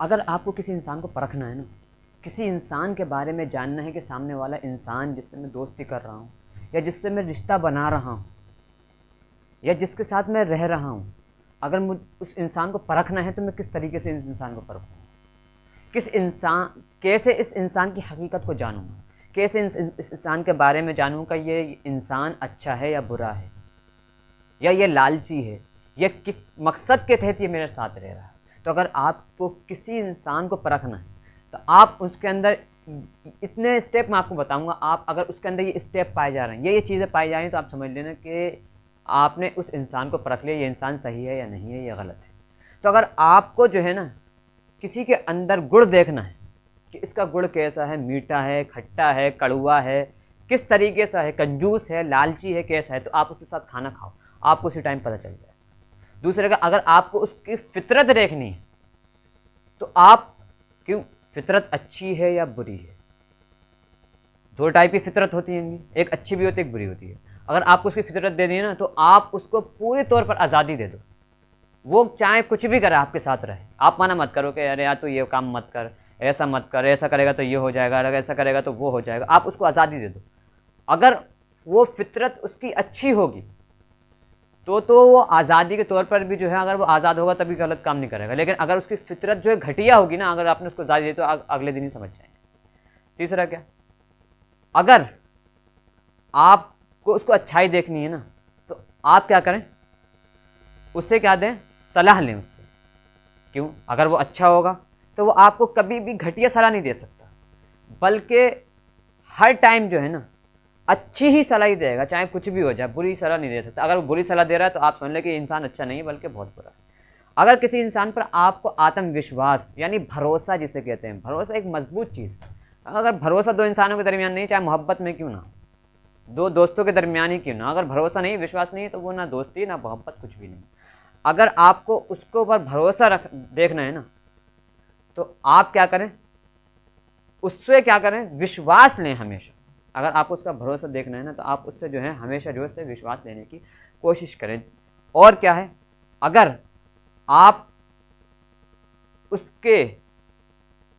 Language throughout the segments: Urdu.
اگر آپ کو کسی انسان کو پرکھنا ہے نا، کسی انسان کے بارے میں جاننا ہے کہ سامنے والا انسان جس سے میں دوستی کر رہا ہوں، یا جس سے میں رشتہ بنا رہا ہوں، یا جس کے ساتھ میں رہ رہا ہوں، اگر مجھ اس انسان کو پرکھنا ہے تو میں کس طریقے سے اس انسان کو پرکھوں، کیسے اس انسان کی حقیقت کو جانوں گا، کیسے اس انسان کے بارے میں جانوں کہ یہ انسان اچھا ہے یا برا ہے، یا یہ لالچی ہے، یہ کس مقصد کے تحت یہ میرے ساتھ رہ رہا ہے۔ تو اگر آپ کو کسی انسان کو پرکھنا ہے تو آپ اس کے اندر اتنے اسٹیپ میں آپ کو بتاؤں گا، آپ اگر اس کے اندر یہ اسٹیپ پائے جا رہے ہیں، یہ چیزیں پائی جا رہی ہیں، تو آپ سمجھ لینا کہ آپ نے اس انسان کو پرکھ لیا، یہ انسان صحیح ہے یا نہیں ہے، یہ غلط ہے۔ تو اگر آپ کو جو ہے نا کسی کے اندر گڑ دیکھنا ہے کہ اس کا گڑ کیسا ہے، میٹھا ہے، کھٹا ہے، کڑوا ہے، کس طریقے سے ہے، کنجوس ہے، لالچی ہے، کیسا ہے، تو آپ اس کے ساتھ کھانا کھاؤ، آپ کو اسی ٹائم پتہ چل جائے۔ دوسرے کا اگر آپ کو اس کی فطرت دیکھنی ہے تو آپ کیوں فطرت اچھی ہے یا بری ہے، دو ٹائپ کی فطرت ہوتی ہیں، ایک اچھی بھی ہوتی ہے، ایک بری ہوتی ہے۔ اگر آپ کو اس کی فطرت دے دی ہے نا تو آپ اس کو پورے طور پر آزادی دے دو، وہ چاہے کچھ بھی کرے آپ کے ساتھ رہے، آپ منع مت کرو کہ ارے یار تو یہ کام مت کر، ایسا مت کر، ایسا کرے گا تو یہ ہو جائے گا، اگر ایسا کرے گا تو وہ ہو جائے گا، آپ اس کو آزادی دے دو۔ اگر وہ فطرت اس کی اچھی ہوگی تو وہ آزادی کے طور پر بھی جو ہے، اگر وہ آزاد ہوگا تبھی غلط کام نہیں کرے گا، لیکن اگر اس کی فطرت جو ہے گھٹیا ہوگی نا، اگر آپ نے اس کو آزادی دی تو اگلے دن ہی سمجھ جائیں گے۔ تیسرا کیا، اگر آپ کو اس کو اچھائی دیکھنی ہے نا تو آپ کیا کریں، اس سے کیا دیں، صلاح لیں اس سے۔ کیوں، اگر وہ اچھا ہوگا تو وہ آپ کو کبھی بھی گھٹیا صلاح نہیں دے سکتا، بلکہ ہر ٹائم جو ہے نا اچھی ہی صلاح ہی دے گا، چاہے کچھ بھی ہو جائے، بری صلاح نہیں دے سکتا۔ اگر وہ بری صلاح دے رہا ہے تو آپ سمجھ لیں کہ یہ انسان اچھا نہیں ہے بلکہ بہت برا ہے۔ اگر کسی انسان پر آپ کو آتم وشواس یعنی بھروسہ جسے کہتے ہیں، بھروسہ ایک مضبوط چیز ہے، اگر بھروسہ دو انسانوں کے درمیان نہیں، چاہے محبت میں کیوں نہ ہو، دو دوستوں کے درمیان ہی کیوں نہ، اگر بھروسہ نہیں، وشواس نہیں ہے تو وہ نہ دوستی نہ محبت، کچھ بھی نہیں۔ اگر آپ کو اس کے اوپر بھروسہ دیکھنا ہے نا تو آپ کیا کریں، اس سے کیا کریں، وشواس لیں ہمیشہ۔ اگر آپ کو اس کا بھروسہ دیکھنا ہے نا تو آپ اس سے جو ہے ہمیشہ جو ہے وشواس لینے کی کوشش کریں۔ اور کیا ہے، اگر آپ اس کے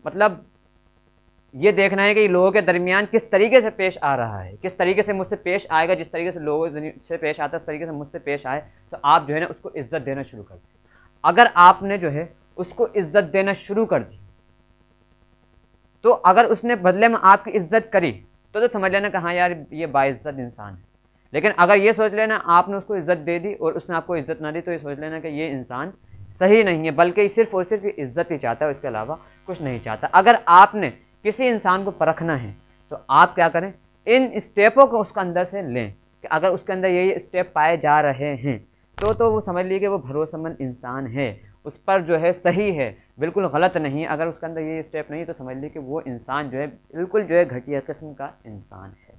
مطلب یہ دیکھنا ہے کہ یہ لوگوں کے درمیان کس طریقے سے پیش آ رہا ہے، کس طریقے سے مجھ سے پیش آئے گا، جس طریقے سے لوگوں سے پیش آتا ہے اس طریقے سے مجھ سے پیش آئے، تو آپ جو ہے نا اس کو عزت دینا شروع کر دیں۔ اگر آپ نے جو ہے اس کو عزت دینا شروع کر دی تو اگر اس نے بدلے میں آپ کی عزت کری تو سمجھ لینا کہ ہاں یار یہ باعزت انسان ہے۔ لیکن اگر یہ سوچ لینا آپ نے اس کو عزت دے دی اور اس نے آپ کو عزت نہ دی تو یہ سوچ لینا کہ یہ انسان صحیح نہیں ہے، بلکہ صرف اور صرف عزت ہی چاہتا ہے، اس کے علاوہ کچھ نہیں چاہتا۔ اگر آپ نے کسی انسان کو پرکھنا ہے تو آپ کیا کریں، ان اسٹیپوں کو اس کے اندر سے لیں کہ اگر اس کے اندر یہ اسٹیپ پائے جا رہے ہیں تو وہ سمجھ لیجیے کہ وہ بھروسہ مند انسان ہے، اس پر جو ہے صحیح ہے، بالکل غلط نہیں۔ اگر اس کے اندر یہ اسٹیپ نہیں تو سمجھ لیجیے کہ وہ انسان جو ہے بالکل جو ہے گھٹیا قسم کا انسان ہے۔